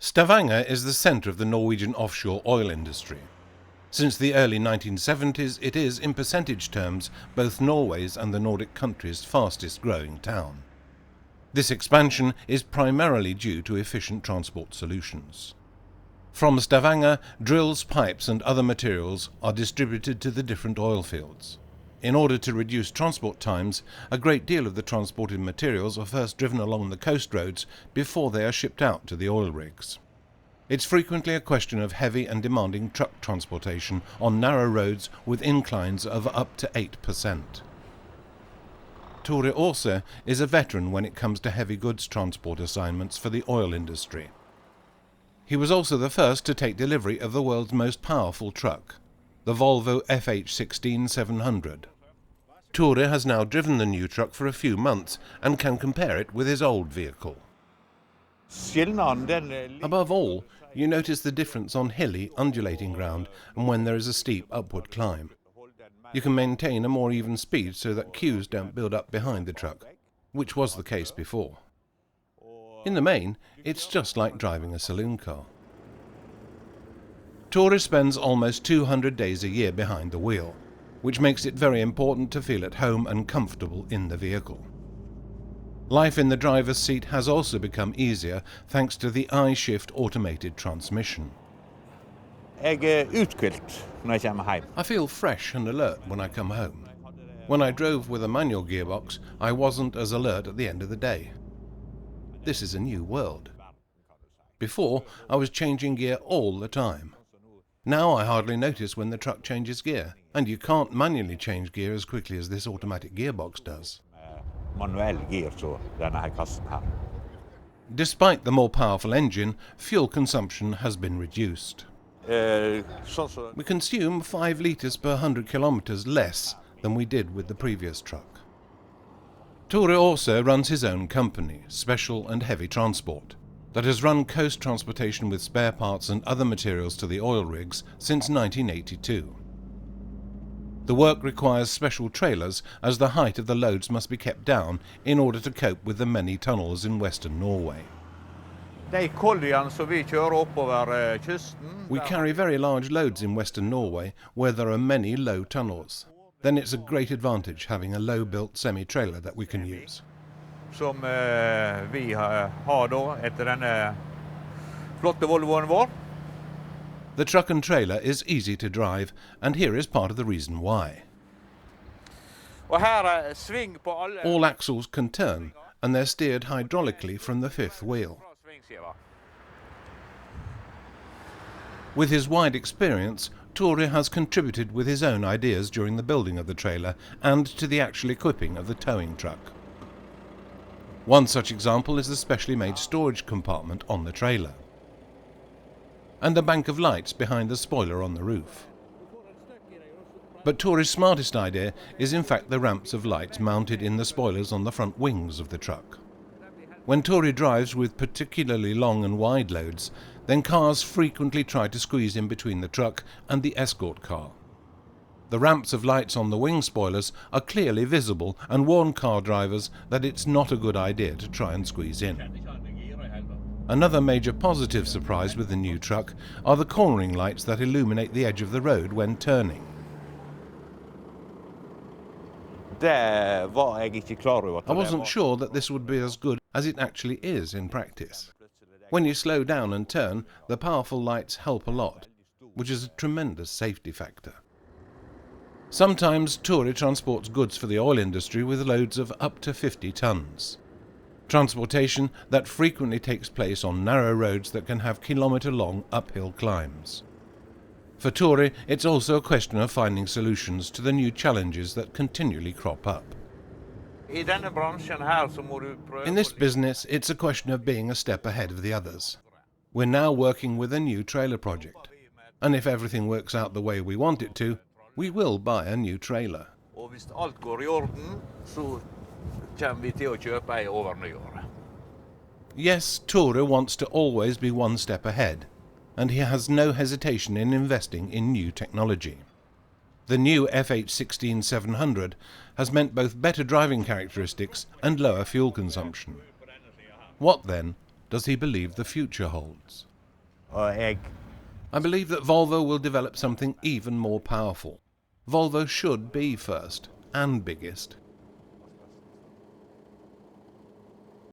Stavanger is the centre of the Norwegian offshore oil industry. Since the early 1970s, it is, in percentage terms, both Norway's and the Nordic countries' fastest growing town. This expansion is primarily due to efficient transport solutions. From Stavanger, drills, pipes and other materials are distributed to the different oil fields. In order to reduce transport times, a great deal of the transported materials are first driven along the coast roads before they are shipped out to the oil rigs. It's frequently a question of heavy and demanding truck transportation on narrow roads with inclines of up to 8%. Tory Ulser is a veteran when it comes to heavy goods transport assignments for the oil industry. He was also the first to take delivery of the world's most powerful truck, the Volvo FH16 700. Tore has now driven the new truck for a few months and can compare it with his old vehicle. Above all, you notice the difference on hilly, undulating ground and when there is a steep upward climb. You can maintain a more even speed so that queues don't build up behind the truck, which was the case before. In the main, it's just like driving a saloon car. Tore spends almost 200 days a year behind the wheel, which makes it very important to feel at home and comfortable in the vehicle. Life in the driver's seat has also become easier thanks to the I-shift automated transmission. I feel fresh and alert when I come home. When I drove with a manual gearbox, I wasn't as alert at the end of the day. This is a new world. Before, I was changing gear all the time. Now I hardly notice when the truck changes gear, and you can't manually change gear as quickly as this automatic gearbox does. Despite the more powerful engine, fuel consumption has been reduced. We consume 5 litres per 100 kilometres less than we did with the previous truck. Tore also runs his own company, Special and Heavy Transport, that has run coast transportation with spare parts and other materials to the oil rigs since 1982. The work requires special trailers as the height of the loads must be kept down in order to cope with the many tunnels in western Norway. We carry very large loads in western Norway where there are many low tunnels. Then it's a great advantage having a low-built semi-trailer that we can use. The truck and trailer is easy to drive, and here is part of the reason why. All axles can turn, and they're steered hydraulically from the fifth wheel. With his wide experience, Tore has contributed with his own ideas during the building of the trailer and to the actual equipping of the towing truck. One such example is the specially made storage compartment on the trailer, and a bank of lights behind the spoiler on the roof. But Tore's smartest idea is in fact the ramps of lights mounted in the spoilers on the front wings of the truck. When Tore drives with particularly long and wide loads, then cars frequently try to squeeze in between the truck and the escort car. The ramps of lights on the wing spoilers are clearly visible and warn car drivers that it's not a good idea to try and squeeze in. Another major positive surprise with the new truck are the cornering lights that illuminate the edge of the road when turning. I wasn't sure that this would be as good as it actually is in practice. When you slow down and turn, the powerful lights help a lot, which is a tremendous safety factor. Sometimes Tore transports goods for the oil industry with loads of up to 50 tons. Transportation that frequently takes place on narrow roads that can have kilometre-long uphill climbs. For Tore, it's also a question of finding solutions to the new challenges that continually crop up. In this business, it's a question of being a step ahead of the others. We're now working with a new trailer project, and if everything works out the way we want it to, we will buy a new trailer. Yes, Tore wants to always be one step ahead, and he has no hesitation in investing in new technology. The new FH16 700 has meant both better driving characteristics and lower fuel consumption. What then does he believe the future holds? og jeg I believe that Volvo will develop something even more powerful. Volvo should be first and biggest.